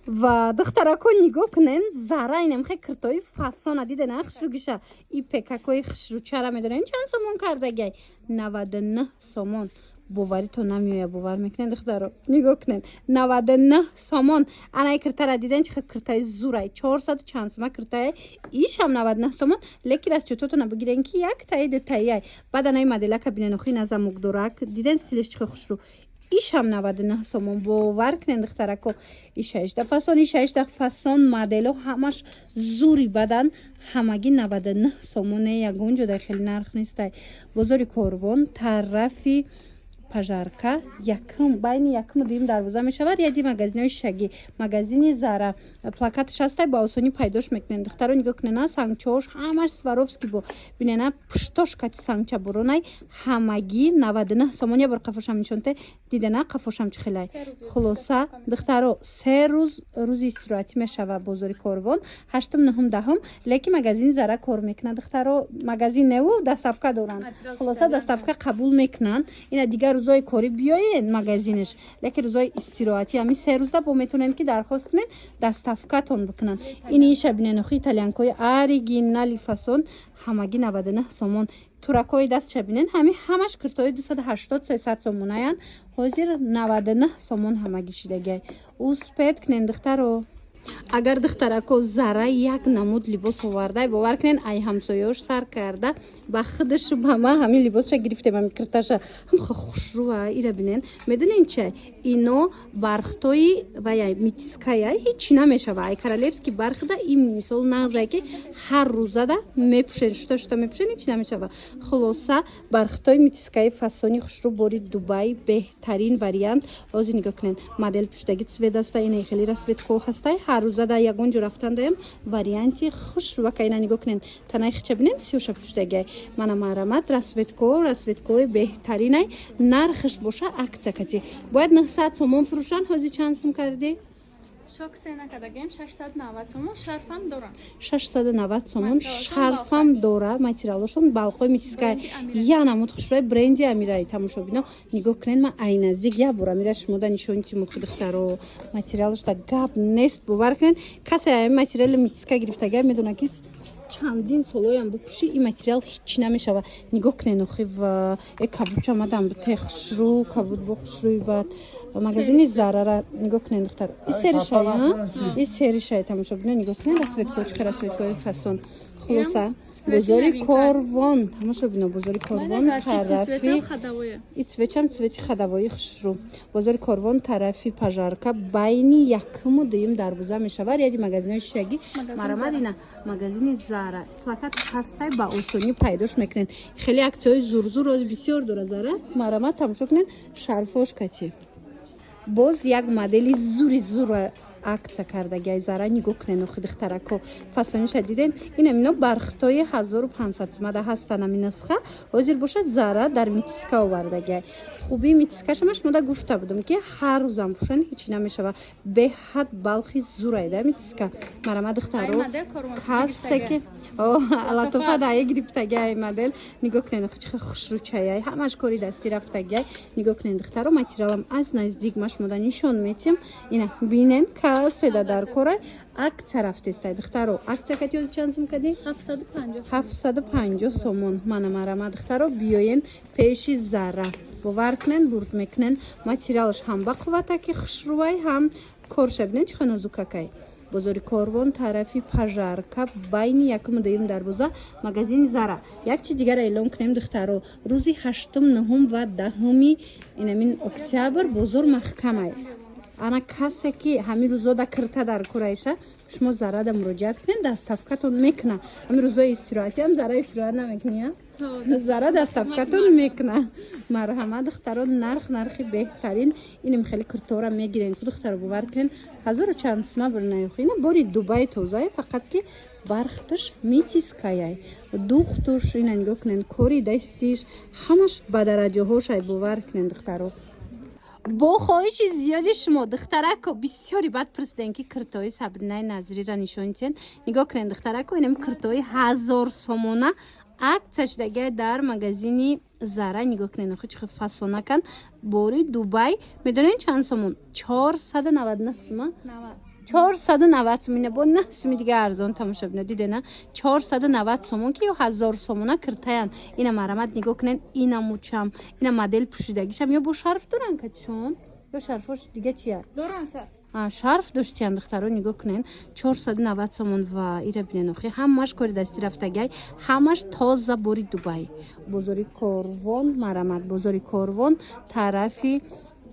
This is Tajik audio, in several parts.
و دخترکو نگاه کنن زارا اینم خیلی کرتای فاسون دیده نه خشرو گیشه ای پککوی خشرو چرا میدونه این چند سومون کرده گی 99 سومون باوری تو نمیویا باور میکنن دخترو نگاه کنن 99 سومون انا کرتا دیدن چه کرتای زورای 400 چند سوم کرتای ایش هم 99 سومون لیکن از چطور تو نبگیرن که یک تایی ده تایی بعد انا مدل کابینه نخی نزم مقدورک دیدن استیلش چه خشرو ایش هم 99 سومون باور کنن دخترکو ایش 18 فاسون ایش 18 فاسون مدلو همش زوری بدن همگی 99 سومونه یگون جدا خیلی نرخ نیسته بزرگ کربون طرفی پژارکا یکم بین یکم و دویم دروازه می شود یادی مگزینای شگی مگزینی زارا پلاکاتش هسته با آسانی پیداش میکنن دخترو نگاه کنن سانگچوش همش سواروفسکی بو بینن پشتوش کتی سانگچا برونای همگی 99 سومونیا بر قفوشم میشونته دیدن قفوشم چه خیلی خلاصه دخترو 3 روز استراحتی میشود بزرگ کروان 8 9 10 لیکن مگزین زارا کار میکنن دخترو مگزین نو دستافکا دورن خلاصه دستافکا قبول میکنن اینا دیگه روزای کاری بیاین مگزینش لیکن روزای استراحتی همین 3 روز با میتونن که درخواست کنن دستافکاتون بکنن این شبینه نخی ایتالیانکوی اوریجینالی فاسون همگی 99 سومون تورکوی دست شبینن همش کرتای 280 300 سومونایان حاضر 99 سومون همگی شیدگی اوسپد کنن دخترو اگر دخترکو زارا یک نمود لباس آورده باور کنین ای همسایه‌اش سر کرده با خودش با ما همین لباسش گرفته من کرتاش هم خوشرو ایره ببینین میدونین چه اینو برختوی و یا میتیسکای هیچ نمیشه و کرالفسکی برخدا این مثال نازه که هر روزه ده میپوشن شتا میپوشن هیچ نمیشه و خلاصه برختوی میتیسکای فاسونی خوشرو بوری دبی بهترین وریانت از نگاه کنین مدل پشتگی سوید است این خیلی رسوید کو هسته هر روزه ده یگون جو رفتن دایم وریانتی خوش رو که اینا نگاه کنین تنای چه بینین 36 پشتگی منم مرامت رسوید کو بهترینه نرخش باشه اکت کتی باید 900 سومون فروشن هازی چند سوم کردی شوک سینا کداگیم 690 سومون شرفم دورم 690 سومون شرفم دوره ماتریالشون بالقوی میتیسکای یا نمود خوشروی برندی امیرای تماشا بینو نگاه کنین من ای نزدیک یا برا میرش مودا نشون تی مخ دخترو ماتریالش تا گاب نیست باور کنین کسی ای ماتریال میتیسکای گرفتگی میدونه که چندین سالویم بپوشی این ماتریال هیچ نمیشه و نگاه کنین اخی و یک کبوچ آمدم به تخشرو کبوت بخشروی بعد مگزینی زارا نگاه کنین دختر این سریشه ها این سریشه تماشا بینه نگاه کنین رسوید کوچ رسوید کوی فاسون خلاصه بزرگ کاروان تماشا بینه بزرگ کاروان طرفی این цвечам خدوایی خشرو بزرگ کاروان طرفی پژارکا بینی یکم و دویم دروازه میشود یادی مگزینای شگی مرامد اینا مگزینی زارا پلاکات هسته با آسانی پیداش میکنین خیلی اکتای زور از بسیار دور زاره مرامد تماشا کنین شرفاش کتی باز یک مدلی زور акция кардагиай зара нигоҳ кунен охи духтарако фасониша диден ин амино бархтои 1500 сумада ҳастан ами нусха ҳозир бошад зара дар митиска овардагиай хуби митискашамаш мода гуфта будам ки ҳар рӯзам пӯшан ҳеҷ намешава беҳад балхи зурайда митиска марама духтаро касе ки латофа дае гирифтагиай модел нигоҳ кунен охи чӣ хушрӯчаяй ҳамаш кори дастӣ рафтагиай нигоҳ кунен духтаро материалам аз наздик маш мода нишон метим ина бинен седа дар кора акция рафтестай духтаро акция кати чанд сум кади 750 сомон мана марама духтаро биёен пеши зара бовар кунен бурд мекунен материалш ҳам ба қувватаки хушрӯвай ҳам корша бинен чӣ нозукакай бозори корвон тарафи пажарка байни якум доим дарвоза магазини зара як чи дигар эълон кунем духтаро рӯзи 8 9 ва 10 инамин октябр бозор маҳкамай ана касе ки ҳамин рӯзо да кирта дар курайша шумо зара да муроҷиат кунед дастафкатон мекуна ҳамин рӯзои истироҳати ҳам зара истироҳат намекунӣ зара дастафкатон мекуна марҳамат духтаро нархи беҳтарин инам хеле киртора мегирен ку духтаро бовар кунен 1000 чанд сума бурнаёхина бори дубай тозае фақат ки бархташ митискаяй духтуш ина нигоҳ кунен кори дастиш ҳамаш ба дараҷаҳошай бовар кунен духтаро бо хоҳиши зиёди шумо духтарако бисёри бад пурсиден ки киртои сабринаи назирира нишон дитен нигоҳ кунен духтарако инам киртои 1000 сомона акция шудаги дар магазини Zara нигоҳ кунед нахӯ чӣ фасона кан бори Дубай медонед чанд сомон 499 сум 490 сум бо на суми дига арзон тамошобино дидена 490 сомон ки ё 1000 сомона киртаян ина марамат нигоҳ кунед ина мучам ина модель пушидагишам ё бо шарф доран качон ё шарфош дига чия доран шарф шарф доштиян духтаро нигоҳ кунен 490 сомон ва ира бинен охи ҳамаш кори дасти рафтагай ҳамаш тоза бори Дубай бозори Корвон марамат бозори Корвон тарафи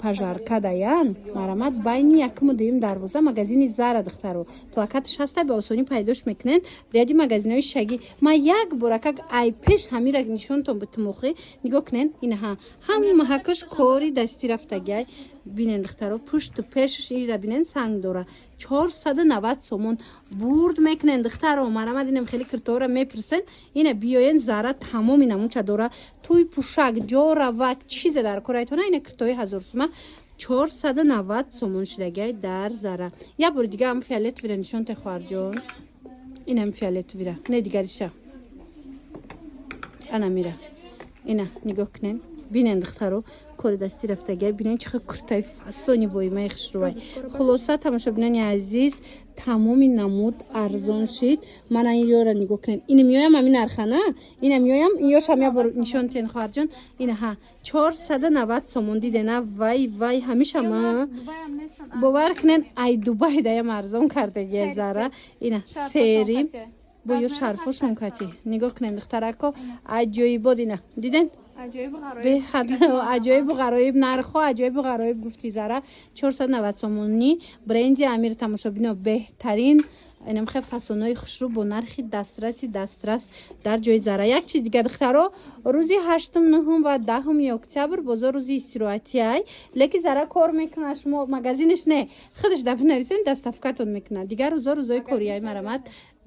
пажарка даян марамат байни якуму дуюм дарвоза магазини Zara духтаро плакаташ ҳаста ба осонӣ пайдош мекунен ряди магазинҳои шагӣ ма як боракак ай пеш ҳамира нишонтон битмохи нигоҳ кунен инаҳа ҳамаҳакаш кори дасти рафтагай бинен духтаро пушту пешаш ира бинен санг дора 490 сомон бурд мекунен духтаро марамат инам хели киртора мепирсен ина биёен Zara тамоми намуча дора туй пушак ҷора вак чизе дар корайтона ина киртои 1000 сума 490 сомон шудагай дар Zara я бори дига ам фиолетовира нишонте хоҳарҷон инам фиолетовира не дигариша ана мира ина нигоҳ кунен бинен духтаро кори дасти рафтагай бинен чихо куртаи фасони воимаи хушрувай хулоса тамошобинони азиз тамоми намуд арзон шид мана ин ёра нигоҳ кунен ин миёям ами нархана ина миёям ёшам я бор нишонтен хоҳарҷон инаҳа 490 сомон дидена вай вай ҳамишама бовар кунен ай Дубай даям арзон кардагия Zara ина сери бо ё шарфошон кати нигоҳ кунен духтарако аҷоибот ина диден аҷоибу ғароиб нархҳо аҷоибу ғароиб гуфти Zara 490 сомонӣ бренди Амир тамошобино беҳтарин инамхе фасонои хушрӯ бо нархи дастрас дар ҷои Zara як чиз дига духтаро рӯзи 8 9 ва 10 октябр бозор рӯзи истироҳатиай леки Zara кор мекунад шумо магазиниш не худаш да бинависен доставкатон мекунад дигар рӯзои корияи марамат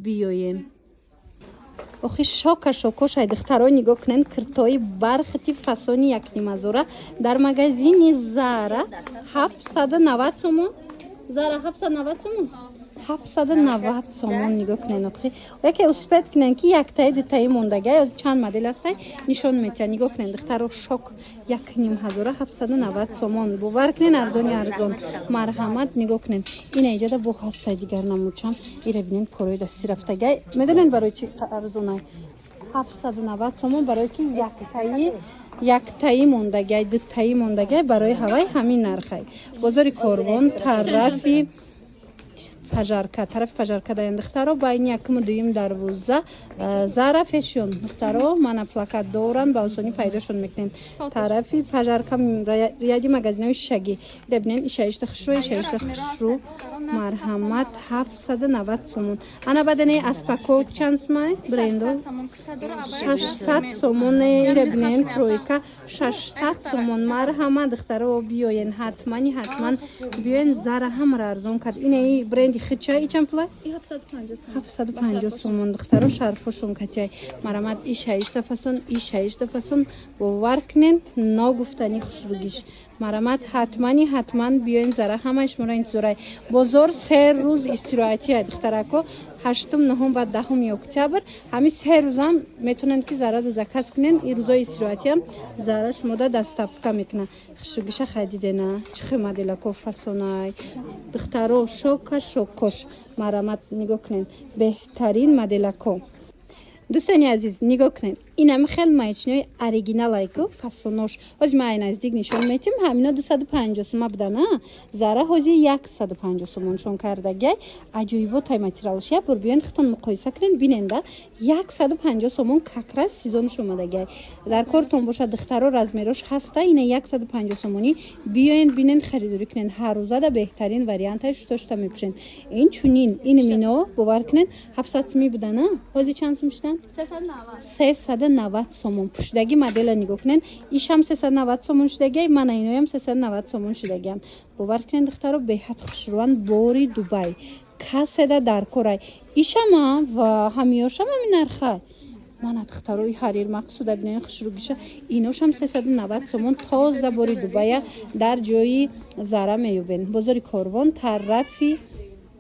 биёен охи шокошай духтаро нигоҳ кунен киртои бархати фасони якнимазора дар магазини Zara 790 сомон Zara 790 сомон 790 сомон нигоҳ кунен охи яке успет кунен ки яктаи дутаи мондагай аз чанд модел астай нишон метия нигоҳ кунен духтаро шок 1790 сомон бовар кунен арзони арзон марҳамат нигоҳ кунен ина иҷада бо ҳастай дигар намучам ира бинен корои дасти рафтагай медонен барои чи арзонай 790 сомон барои ки яктаи мондагай дутаи мондагай барои ҳавай ҳамин нархай бозори Корвон тарафи пажарка даян духтаро байни якуму дуюм дарвоза Zara Fashion духтаро мана плакат доран ба осонӣ пайдошон мекунен тарафи пажарка ряди магазинҳои шагӣ ира бинен ишаишта хушрӯ марҳамат 790 сомон ана бадане аспако чанд сумай брендо 600 сомон ира бинен кройка 600 сомон марҳамат духтаро биёен ҳатман биёен Zara ҳамаро арзон кард ина бренди хича ичам пулай 750 сомон духтаро шарфошон катяй марамат ишаишта фасон бовар кунен ногуфтани хушрӯгиш марамат ҳатман биёен Zara ҳамаи шуморо интизорай бозор 3 рӯз истироҳатия духтарако 8 9 ва 10 октябр ҳамин 3 рӯзам метавонанд ки Zara да заказ кунен ин рӯзои истироҳатиам Zara шумода доставка мекуна хушрӯгиша хадидена чихе моделако фасонай духтаро шокош марамат нигоҳ кунен беҳтарин моделако дӯстони азиз нигоҳ кунен инами хел маечнои оригиналайку фасонош ҳози ма ай наздик нишон метим ҳамино 250 сума будана Zara ҳози 150 сомоншон кардагай аҷоиботай материалш як бор биёен хитон муқоиса кунен биненда 150 сомон какрас сезонш омадагай дар кортон бошад духтаро размерош ҳаста ина 150 сомонӣ биёен бинен харидорӣ кунен ҳаррӯзада беҳтарин вариантай шута мепӯшен инчунин ин мино бовар кунен 700 суми будана ҳози чанд сум шудан 390 сомон пушдаги модела нигоҳ кунен ишам 390 сомон шудагай мана иноям 390 сомон шудагиан бовар кунен духтаро беҳад хушрӯан бори Дубай каседа дар корай ишама ва ҳамиёшам ами нархай мана духтарои ҳарир мақсуда бинен хушрӯгиша иношам 390 сомон тоза бори Дубая дар ҷои Zara меёбен бозори Корвон тарафи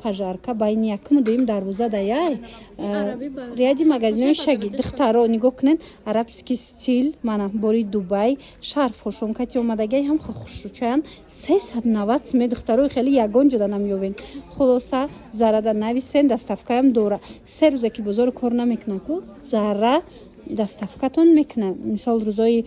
пажарка байни якум дуюм дарвоза даяй араби ба ряди магазинои шаги духтаро нигоҳ кунед арабский стил мана бори дубай шарфҳошон кати омадагай ҳам хушрӯчаян 390 сум духтарои хеле ягон ҷода намёбен хулоса зарада нависен доставкаам дора 3 рӯзе ки бозор кор намекуна ку зара доставкатон мекуна мисол рӯзои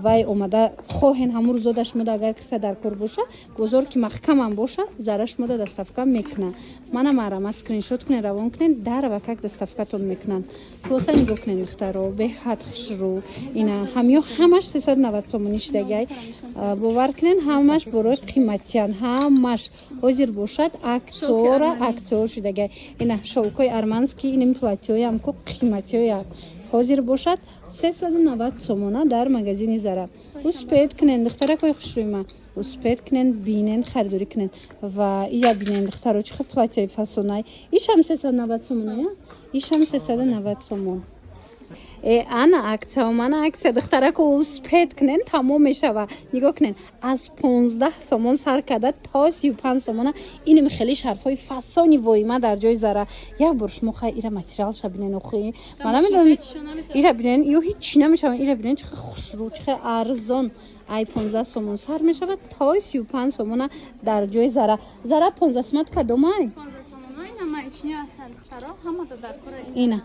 вай омада хоҳен ҳамун рӯзода шумода агар киса дар кор боша бозор ки маҳкамам боша зара шумода доставка мекуна мана марамат скриншот кунен равон кунен дар ва как доставкатон мекунанд хулоса нигоҳ кунен духтаро беҳад хушрӯ ина ҳамё ҳамаш 390 сомонӣ шидагай бовар кунен ҳамаш борои қиматиян ҳамаш ҳозир бошад аксиора шидагай ина шовкои арманский инами платиоям ко қиматиоя ҳозир бошад 390 сомона дар магазини зара успед кунен духтаракои хушрӯйма успед кунен бинен харидорӣ кунен ва ия бинен духтаро чӣ хел платияи фасонай ишам 390 сомона ишам 390 сомон ана акция духтарако успед кунен тамом мешава нигоҳ кунен аз 15 сомон сар карда то 35 сомона инами хеле шарфҳои фасони воима дар ҷои зара як бор шумо хай ира материалша бинен охи ман намедонам ира бинен ё ҳичи намешаванд ира бинен чихе хушрӯ чихе арзон ай 15 сомон сар мешавад то 35 сомона дар ҷои зара 15 сомат кадомай ина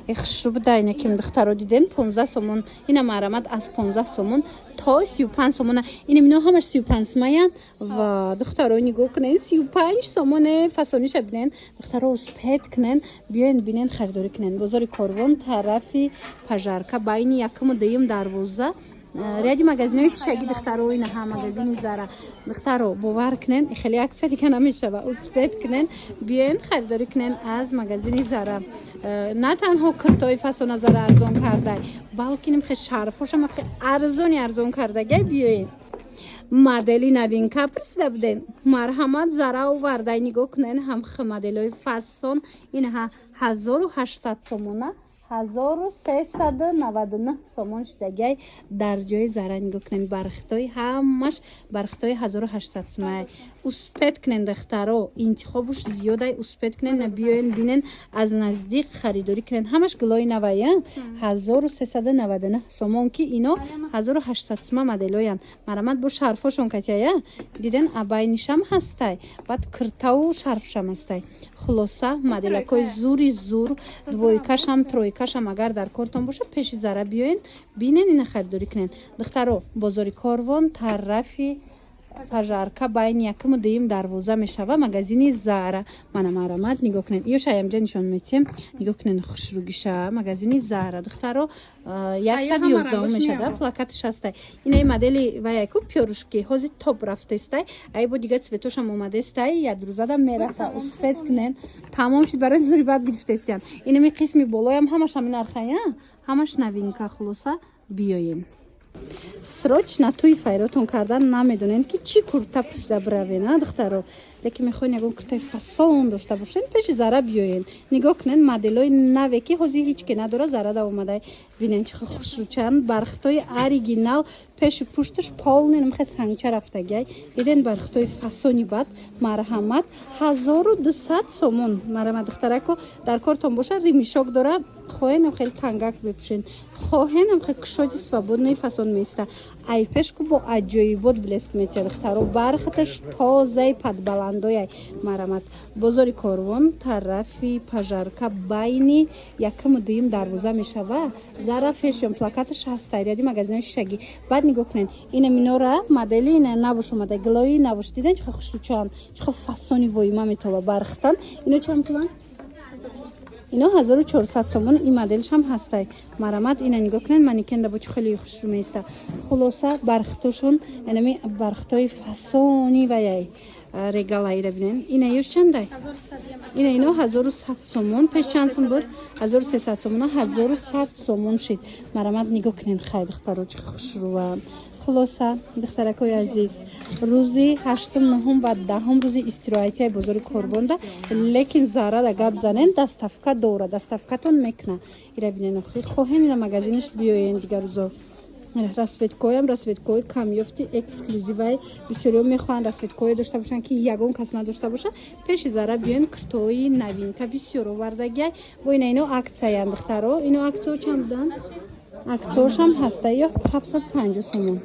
хушрӯ будай ина ким духтаро диден 15 сомон ина марамат аз 15 сомон то 35 сомона ина мино ҳамаш 35 сомаян ва духтаро нигоҳ кунен 35 сомоне фасониша бинен духтаро успед кунен биёен бинен харидорӣ кунен бозори корвон тарафи пажарка байни якуму дуюм дарвоза ряди магазинои шишагӣ духтаро ина ҳа магазини зара духтаро бовар кунен хеле аксия дига намешава успед кунен биёен харидорӣ кунен аз магазини зара на танҳо куртои фасона зара арзон кардай балки нимхе шарфҳошам арзон кардагай биёен модели новинка пурсида будем марҳамат зара овардай нигоҳ кунен ҳамх моделои фасон инаҳа 1800 сомона 1399 сомон шидагай дар ҷои зара нигоҳ кунен бархтои ҳамаш бархтои 1800 сомай успед кунен духтаро интихобуш зиёдай успед кунен биёен бинен аз наздик харидорӣ кунен ҳамаш гулои навая 1399 сомон ки ино 1800 сома моделоян марамат бо шарфҳошон катяя диден абайнишам ҳастай баъд киртаву шарфшам ҳастай хулоса моделакои зури зур двойкашам тройкашам агар дар кортон боша пеши зара биёен бинен ина харидорӣ кунен духтаро бозори корвон тарафи пажарка байни якуму дуюм дарвоза мешава магазини зара мана марамат нигоҳ кунен ё шаямҷа нишон метем нигоҳ кунен хушрӯгиша магазини зара духтаро 111 мешада плакатиш ҳастай инаи модели ваяку пёрушки ҳозир топ рафтестай ай бо дига цветошам омадестай ядрӯзадам мерафта успед кунен тамом шид барои зури бад гирифтестиян инами қисми болоям ҳамаш ҳамин архая ҳамаш новинка хулоса биёен срочно туи файротон кардан намедонен ки чӣ курта пӯшида биравен духтаро леки мехоҳен ягон куртаи фасон дошта бошен пеши зара биёен нигоҳ кунен моделои наве ки ҳозир ҳеч ки надора зарада омадай бинен чихе хушрӯчанд бархтои оригинал пеши пушташ полни намхе сангча рафтагай биден бархтои фасони бад марҳамат 1200 сомон марҳамат духтарако дар кортон боша римишок дора хоҳенам хеле тангак бепӯшен хоҳенам хе кушоди свободнои фасон меиста ай пешку бо аҷоибот блеск метия духтаро бархаташ тозаи падбаландояй марҳамат бозори корвон тарафи пажарка байни якуму дуюм дарвоза мешава зара фешн плакаташ ҳастай ряди магазинои шишагӣ баъд нигоҳ кунен ина минора модели ина навуш омада глои навуш диден чихе хушрӯчаан чихе фасони воима метова бархтан ино чанд пулан ино 1400 сомон ин моделшам ҳастай марҳамат ина нигоҳ кунен манекенда бо чӣ хеле хушрӯ меиста хулоса бархтошон инами бархтои фасони ваяй регалаира бинен ина ёш чандай ина ино 1100 сомон пеш чанд сом буд 1300 сомон 1100 сомон шид марҳамат нигоҳ кунен хай духтаро чӣ хушрӯам хулоса духтаракои азиз рӯзи 8 ва 10 рӯзи истироҳатияи бозори корбонда лекин зарада гап занен доставка дора доставкатон мекуна ира бинен охи хоҳен ина магазиниш биёен дигар рӯзо расветкоям расветкои камёфти эксклюзивай бисёриё мехоҳанд расветкое дошта бошанд ки ягон кас надошта бошад пеши зара биён куртои новинка бисёр овардагиай бо ина ино аксияянд духтаро ино аксиё чанд буданд аксиёшам ҳаста ё 750 сомон